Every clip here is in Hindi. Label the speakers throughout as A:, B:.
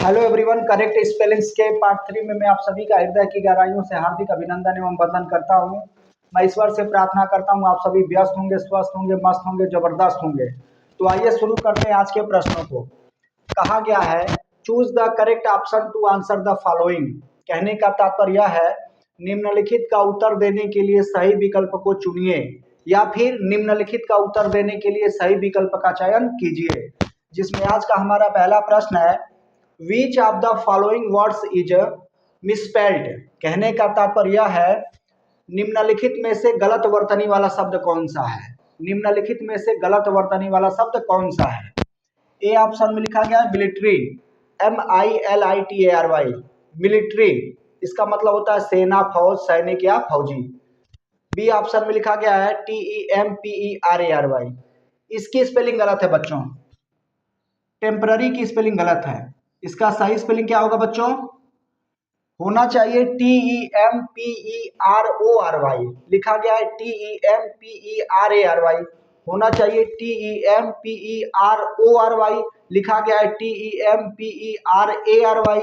A: हेलो एवरीवन, करेक्ट स्पेलिंग्स के पार्ट 3 में मैं आप सभी का हृदय की गहराइयों से हार्दिक अभिनंदन एवं वंदन करता हूं। मैं ईश्वर से प्रार्थना करता हूं आप सभी व्यस्त होंगे, स्वस्थ होंगे, मस्त होंगे, जबरदस्त होंगे। तो आइए शुरू करते हैं आज के प्रश्नों को। कहा गया है choose the correct option to answer the following. कहने का तात्पर्य यह है निम्नलिखित का उत्तर देने के लिए सही विकल्प को चुनिए या फिर निम्नलिखित का उत्तर देने के लिए सही विकल्प का चयन कीजिए। जिसमें आज का हमारा पहला प्रश्न है which of the following words is misspelled. कहने का तात्पर्य है निम्नलिखित में से गलत वर्तनी वाला शब्द कौन सा है। निम्नलिखित में से गलत वर्तनी वाला शब्द कौन सा है। ए ऑप्शन में लिखा गया है मिलिट्री, MILITARY, मिलिट्री, इसका मतलब होता है सेना, फौज, सैनिक या फौजी। बी ऑप्शन में लिखा गया है TEMPERARY, इसकी स्पेलिंग गलत है बच्चों। टेम्पररी की स्पेलिंग गलत है। इसका सही स्पेलिंग क्या होगा बच्चों? होना चाहिए TEMPERORY, लिखा गया है TEMPERARY, होना चाहिए TEMPERORY, लिखा गया है TEMPERARY।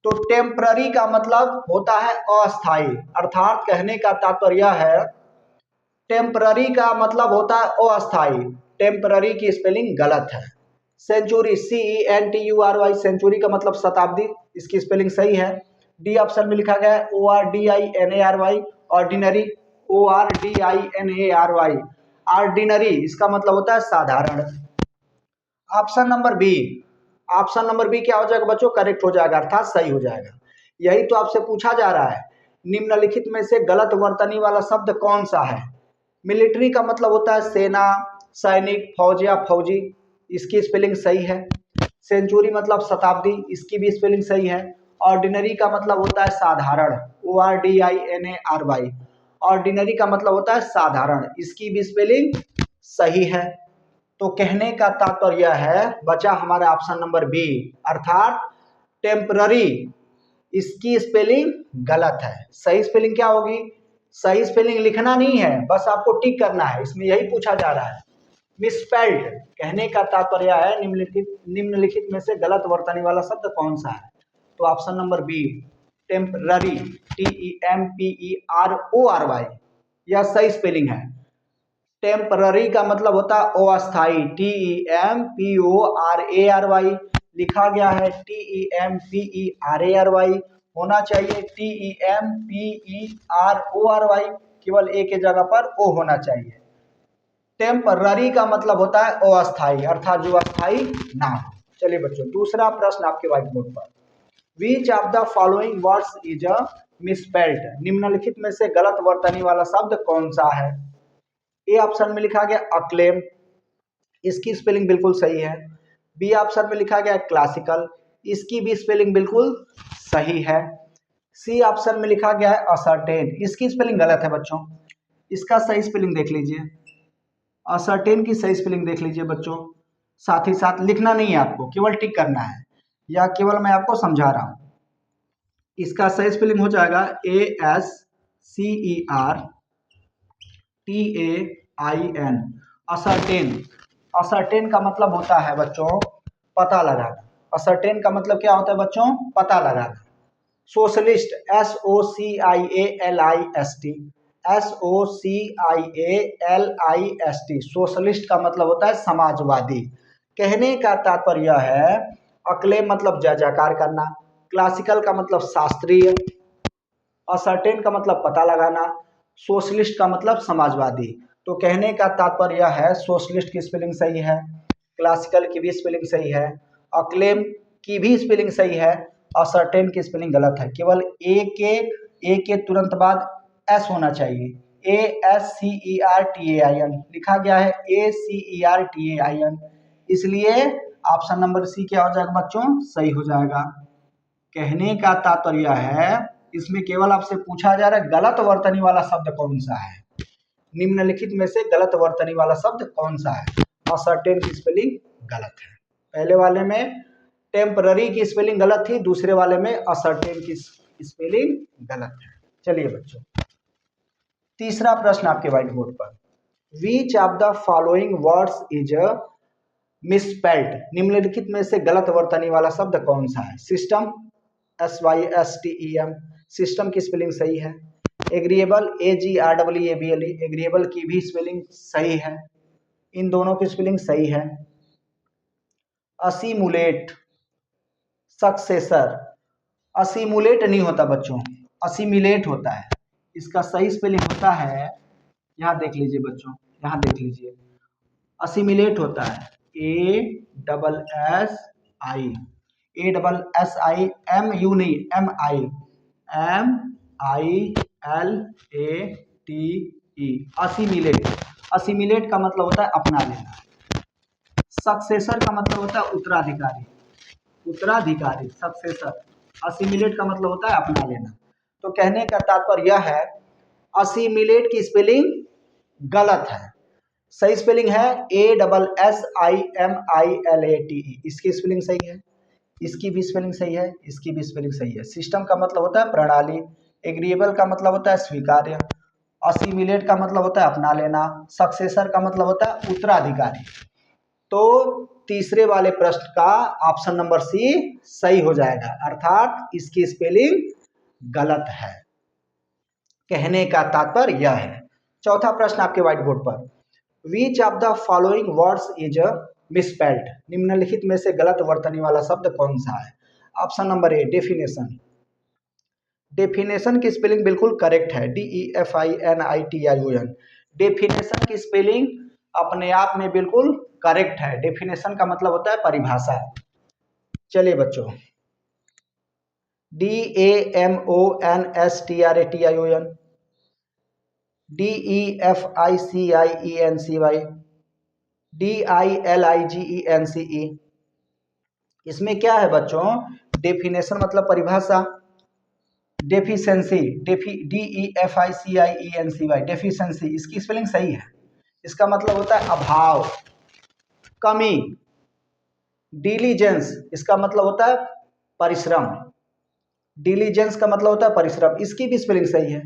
A: तो टेम्पररी का मतलब होता है अस्थाई, अर्थात कहने का तात्पर्य है टेम्पररी का मतलब होता है अस्थाई। टेम्पररी की स्पेलिंग गलत है। सेंचुरी, CENTURY, सेंचुरी का मतलब शताब्दी, इसकी स्पेलिंग सही है। डी ऑप्शन में लिखा गया है ORDINARY, ऑर्डिनरी, ORDINARY, ऑर्डिनरी, इसका मतलब होता है साधारण। Option number B, option number B क्या हो जाएगा बच्चों? करेक्ट हो जाएगा, अर्थात सही हो जाएगा। यही तो आपसे पूछा जा रहा है निम्नलिखित में से गलत वर्तनी वाला शब्द कौन सा है। मिलिट्री का मतलब होता है सेना, सैनिक, फौज या फौजी, इसकी स्पेलिंग सही है। सेंचुरी मतलब शताब्दी, इसकी भी स्पेलिंग सही है। ऑर्डिनरी का मतलब होता है साधारण, ORDINARY, ऑर्डिनरी का मतलब होता है साधारण, इसकी भी स्पेलिंग सही है। तो कहने का तात्पर्य है बचा हमारा ऑप्शन नंबर बी, अर्थात टेम्पररी, इसकी स्पेलिंग गलत है। सही स्पेलिंग क्या होगी? सही स्पेलिंग लिखना नहीं है, बस आपको टिक करना है, इसमें यही पूछा जा रहा है। मिसस्पेल्ड, कहने का तात्पर्य है निम्नलिखित में से गलत वर्तनी वाला शब्द कौन सा है। तो option number B temporary, TEMPERORY, यह सही स्पेलिंग है। टेम्पररी का मतलब होता है अस्थाई, TEMPORARY, लिखा गया है TEMPERARY, होना चाहिए TEMPERORY, केवल ए के जगह पर ओ होना चाहिए। टेम्पररी का मतलब होता है अस्थाई, अर्थात जो अस्थाई ना हो। चलिए बच्चों, दूसरा प्रश्न आपके व्हाइट बोर्ड पर। Which of the following words is misspelled. निम्नलिखित में से गलत वर्तनी वाला शब्द कौन सा है। ए ऑप्शन में लिखा गया अक्लेम, इसकी स्पेलिंग बिल्कुल सही है। बी ऑप्शन में लिखा गया क्लासिकल, इसकी भी स्पेलिंग बिल्कुल सही है। सी ऑप्शन में लिखा गया है असर्टेन, इसकी स्पेलिंग गलत है बच्चों। इसका सही स्पेलिंग देख लीजिए, असर्टेन की सही स्पेलिंग देख लीजिए बच्चों। साथ ही साथ लिखना नहीं है आपको, केवल टिक करना है, या केवल मैं आपको समझा रहा हूं। इसका सही स्पेलिंग हो जाएगा ASCERTAIN, असर्टेन। असर्टेन का मतलब होता है बच्चों पता लगाना। असर्टेन का मतलब क्या होता है बच्चों? पता लगाना। सोशलिस्ट, SOCIALIST, सोशलिस्ट का मतलब होता है समाजवादी। कहने का तात्पर्य है अक्लेम मतलब जय जयकार करना, क्लासिकल का मतलब शास्त्रीय, असर्टेन का मतलब पता लगाना, सोशलिस्ट का मतलब समाजवादी। तो कहने का तात्पर्य है सोशलिस्ट की स्पेलिंग सही है, क्लासिकल की भी स्पेलिंग सही है, अक्लेम की भी स्पेलिंग सही है, असर्टेन की स्पेलिंग गलत है। केवल ए के तुरंत बाद एस होना चाहिए, ASCERTAIN, लिखा गया है ACERTAIN, इसलिए ऑप्शन नंबर सी क्या हो जाएगा बच्चों? सही हो जाएगा। कहने का तात्पर्य है इसमें केवल आपसे पूछा जा रहा है गलत वर्तनी वाला शब्द कौन सा है। निम्नलिखित में से गलत वर्तनी वाला शब्द कौन सा है। असर्टेन की स्पेलिंग गलत है। पहले वाले में टेम्पररी की स्पेलिंग गलत थी, दूसरे वाले में असर्टेन की स्पेलिंग गलत है। चलिए बच्चों, तीसरा प्रश्न आपके व्हाइट बोर्ड पर। Which of the following words is misspelled, निम्नलिखित में से गलत वर्तनी वाला शब्द कौन सा है? सिस्टम, SYSTEM, सिस्टम की स्पेलिंग सही है। एग्रीएबल, AGREEABLE, एग्रीएबल की भी स्पेलिंग सही है, इन दोनों की स्पेलिंग सही है। असिमुलेट, सक्सेसर, असिमुलेट नहीं होता बच्चों, असिमिलेट होता है। इसका सही स्पेलिंग होता है, यहाँ देख लीजिए बच्चों, यहाँ देख लीजिए, असिमिलेट होता है ASSI, ASSIMU नहीं, MILATE, असिमिलेट। असिमिलेट का मतलब होता है अपना लेना। सक्सेसर का मतलब होता है उत्तराधिकारी, उत्तराधिकारी सक्सेसर। असिमिलेट का मतलब होता है अपना लेना। तो कहने का तात्पर्य यह है, असिमिलेट की स्पेलिंग गलत है। सही स्पेलिंग है ASSIMILATE, इसकी स्पेलिंग सही है, इसकी भी स्पेलिंग सही है, इसकी भी स्पेलिंग सही है। सिस्टम का मतलब होता है प्रणाली, एग्रीएबल का मतलब होता है स्वीकार्य, असिमिलेट का मतलब होता है अपना लेना, सक्सेसर का मतलब होता है उत्तराधिकारी। तो तीसरे वाले प्रश्न का ऑप्शन नंबर सी सही हो जाएगा, अर्थात इसकी स्पेलिंग गलत है। कहने का तात्पर्य यह है। चौथा प्रश्न आपके व्हाइट बोर्ड पर, which of the following words is misspelled, निम्नलिखित में से गलत वर्तनी वाला शब्द कौन सा है? Option number a definition, definition की स्पेलिंग बिल्कुल करेक्ट है, DEFINITION, डेफिनेशन की स्पेलिंग अपने आप में बिल्कुल करेक्ट है। डेफिनेशन का मतलब होता है परिभाषा। चलिए बच्चों, DAMONSTRATION, DEFICIENCY, DILIGENCE, इसमें क्या है बच्चों? डेफिनेशन मतलब परिभाषा, डेफिशिएंसी, DEFICIENCY, डेफिशिएंसी, इसकी स्पेलिंग सही है। इसका मतलब होता है अभाव, कमी। डिलीजेंस, इसका मतलब होता है परिश्रम, डिलीजेंस का मतलब होता है परिश्रम, इसकी भी स्पेलिंग सही है,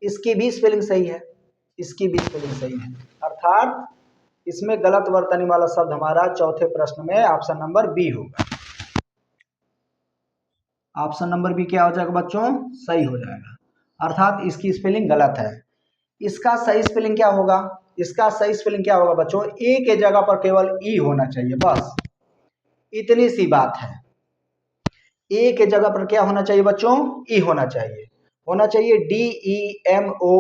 A: इसकी भी स्पेलिंग सही है, इसकी भी स्पेलिंग सही है। अर्थात इसमें गलत वर्तनी वाला शब्द हमारा चौथे प्रश्न में ऑप्शन नंबर बी होगा। ऑप्शन नंबर बी क्या हो जाएगा बच्चों? सही हो जाएगा, अर्थात इसकी स्पेलिंग गलत है। इसका सही स्पेलिंग क्या होगा? इसका सही स्पेलिंग क्या होगा बच्चों? ए के जगह पर केवल ई होना चाहिए, बस इतनी सी बात है। ए के जगह पर क्या होना चाहिए बच्चों? ई होना चाहिए, होना चाहिए DEMONSTRATION,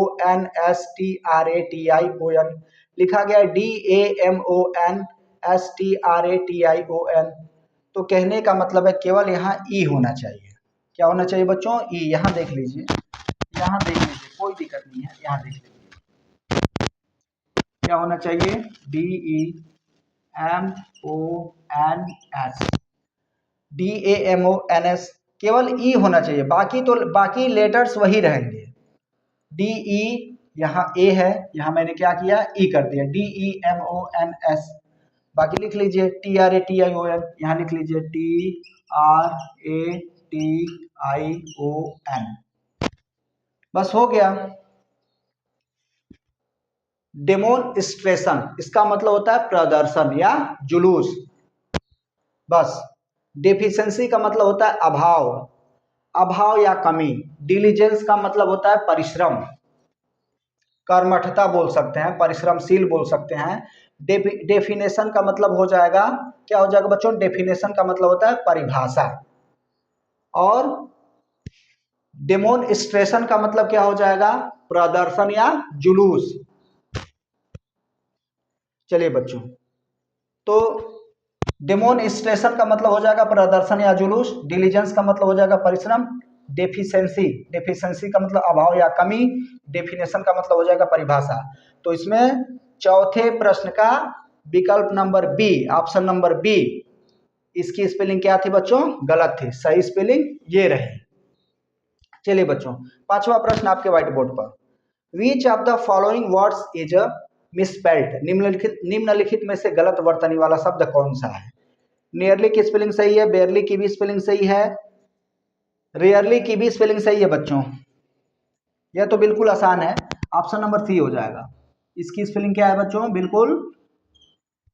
A: लिखा गया DAMONSTRATION। तो कहने का मतलब है केवल यहाँ ई होना चाहिए। क्या होना चाहिए बच्चों? ई। यहाँ देख लीजिए, यहाँ देख लीजिए, कोई दिक्कत नहीं है, यहाँ देख लीजिए क्या होना चाहिए, DEMONS, केवल ई होना चाहिए, बाकी लेटर्स वही रहेंगे। DE, यहाँ ए है, यहाँ मैंने क्या किया, ई कर दिया, DEMONS। बाकी लिख लीजिए TRATION, यहाँ लिख लीजिए TRATION, बस हो गया। डेमोन्स्ट्रेशन, इसका मतलब होता है प्रदर्शन या जुलूस, बस। डेफिशिएंसी का मतलब होता है अभाव, अभाव या कमी। डिलीजेंस का मतलब होता है परिश्रम, कर्मठता बोल सकते हैं, परिश्रमशील बोल सकते हैं। डेफिनेशन का मतलब हो जाएगा, क्या हो जाएगा बच्चों? डेफिनेशन का मतलब होता है परिभाषा, और डेमोन्स्ट्रेशन का मतलब क्या हो जाएगा? प्रदर्शन या जुलूस। चलिए बच्चों, तो डेमोन्स्ट्रेशन का मतलब हो जाएगा प्रदर्शन या जुलूस, डिलीजेंस का मतलब हो जाएगा परिश्रम, डेफिशिएंसी, डेफिशिएंसी का मतलब अभाव या कमी, डेफिनेशन का मतलब हो जाएगा परिभाषा। तो इसमें चौथे प्रश्न का विकल्प number B, option number B, इसकी स्पेलिंग क्या थी बच्चों? गलत थी, सही स्पेलिंग ये रही। चलिए बच्चों, पांचवा प्रश्न आपके व्हाइट बोर्ड पर, which of the following words is misspelled, निम्नलिखित में से गलत वर्तनी वाला शब्द कौन सा है? नियरली की स्पेलिंग सही है, बेयरली की भी स्पेलिंग सही है, रेयरली की भी स्पेलिंग सही है बच्चों। यह तो बिल्कुल आसान है, ऑप्शन नंबर सी हो जाएगा। इसकी स्पेलिंग क्या है बच्चों? बिल्कुल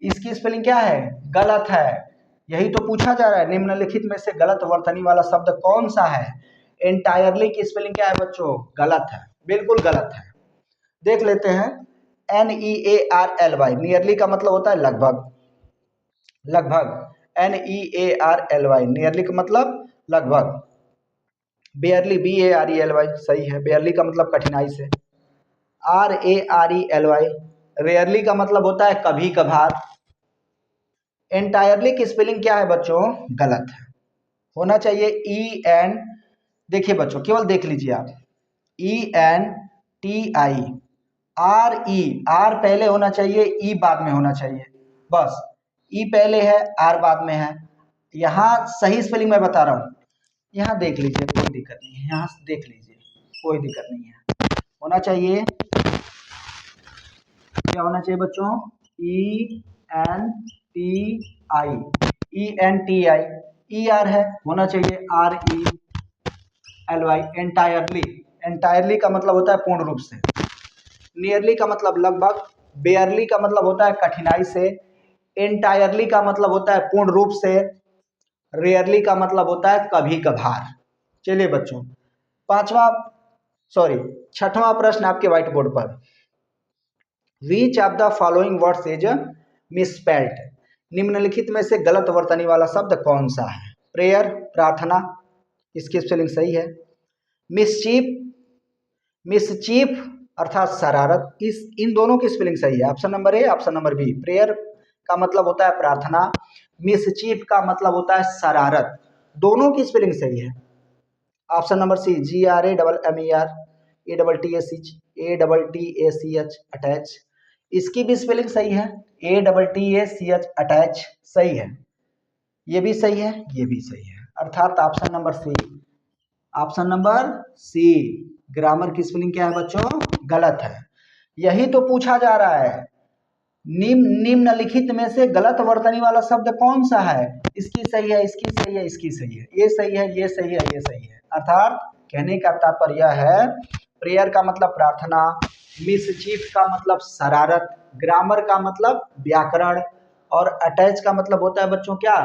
A: इसकी स्पेलिंग क्या है? गलत है। यही तो पूछा जा रहा है, निम्नलिखित में से गलत वर्तनी वाला शब्द कौन सा है? एंटायरली की स्पेलिंग क्या है बच्चों? गलत है, बिल्कुल गलत है। देख लेते हैं, NEARLY, नियरली का मतलब होता है लगभग, लगभग। NEARLY, नियरली का मतलब लगभग। बेयरली, BARELY, सही है, बेयरली का मतलब कठिनाई से। RARELY, रेयरली का मतलब होता है कभी कभार। एंटायरली की स्पेलिंग क्या है बच्चों? गलत है, होना चाहिए EN, देखिए बच्चों केवल देख लीजिए आप, ENTI, आर पहले होना चाहिए, ई बाद में होना चाहिए, बस। ई पहले है, आर बाद में है। यहाँ सही स्पेलिंग मैं बता रहा हूँ, यहाँ देख लीजिए, कोई दिक्कत नहीं है, यहाँ देख लीजिए, कोई दिक्कत नहीं है। होना चाहिए, क्या होना चाहिए बच्चों? ENTI, ENTI, ER है, होना चाहिए RELY, एंटायरली। एंटायरली का मतलब होता है पूर्ण रूप से। नियरली का मतलब लगभग। बेयरली का मतलब होता है कठिनाई से। एंटायरली का मतलब होता है पूर्ण रूप से। रेयरली का मतलब होता है कभी कभार। चलिए बच्चों, छठवां प्रश्न आपके व्हाइट बोर्ड पर। Which of the following words is misspelled, निम्नलिखित में से गलत वर्तनी वाला शब्द कौन सा है? प्रेयर, प्रार्थना, इसकी स्पेलिंग सही है। मिसचीफ, मिसचीफ अर्थात शरारत, इस इन दोनों की स्पेलिंग सही है। Option number A, option number B. Prayer का मतलब होता है प्रार्थना, मिसचीफ का मतलब होता है शरारत, दोनों की स्पेलिंग सही है। Option number C, GRAMMER attach, इसकी भी स्पेलिंग सही है। ATTACH अटैच सही है, ये भी सही है, ये भी सही है, अर्थात option number C, option number C. Grammar की स्पेलिंग क्या है बच्चों? गलत है। यही तो पूछा जा रहा है, निम्नलिखित में से गलत वर्तनी वाला शब्द कौन सा है? इसकी सही है, इसकी सही है, इसकी सही है, ये सही है, ये सही है, ये सही है। अर्थात कहने का तात्पर्य यह है, प्रेयर का मतलब प्रार्थना, मिसचीफ का मतलब शरारत, ग्रामर का मतलब व्याकरण, और अटैच का मतलब होता है बच्चों क्या?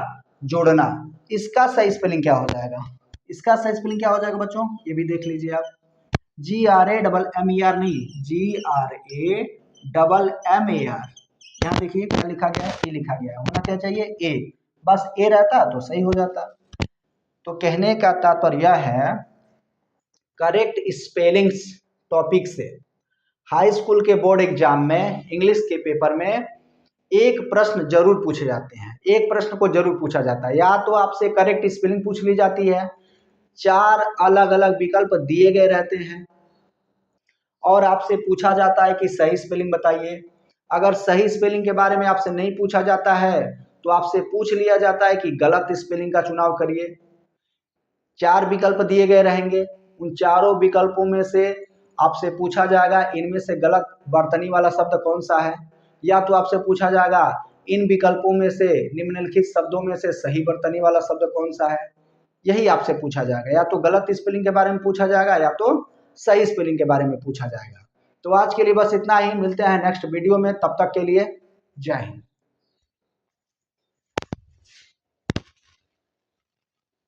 A: जोड़ना। इसका सही स्पेलिंग क्या हो जाएगा? इसका सही स्पेलिंग क्या हो जाएगा बच्चों? ये भी देख लीजिए आप, GRAMMER नहीं, GRAMMER। यहाँ देखिए क्या लिखा गया है? ए लिखा गया है, होना क्या चाहिए? ए, बस ए रहता तो सही हो जाता। तो कहने का तात्पर्य है, करेक्ट स्पेलिंग्स टॉपिक से हाई स्कूल के बोर्ड एग्जाम में इंग्लिश के पेपर में एक प्रश्न जरूर पूछे जाते हैं, एक प्रश्न को जरूर पूछा जाता है। या तो आपसे करेक्ट स्पेलिंग पूछ ली जाती है, 4 अलग अलग विकल्प दिए गए रहते हैं, और आपसे पूछा जाता है कि सही स्पेलिंग बताइए। अगर सही स्पेलिंग के बारे में आपसे नहीं पूछा जाता है तो आपसे पूछ लिया जाता है कि गलत स्पेलिंग का चुनाव करिए। 4 विकल्प दिए गए रहेंगे, उन चारों विकल्पों में से आपसे पूछा जाएगा इनमें से गलत वर्तनी वाला शब्द कौन सा है, या तो आपसे पूछा जाएगा इन विकल्पों में से निम्नलिखित शब्दों में से सही वर्तनी वाला शब्द कौन सा है। यही आपसे पूछा जाएगा, या तो गलत स्पेलिंग के बारे में पूछा जाएगा या तो सही स्पेलिंग के बारे में पूछा जाएगा। तो आज के लिए बस इतना ही, मिलते हैं नेक्स्ट वीडियो में, तब तक के लिए जय हिंद।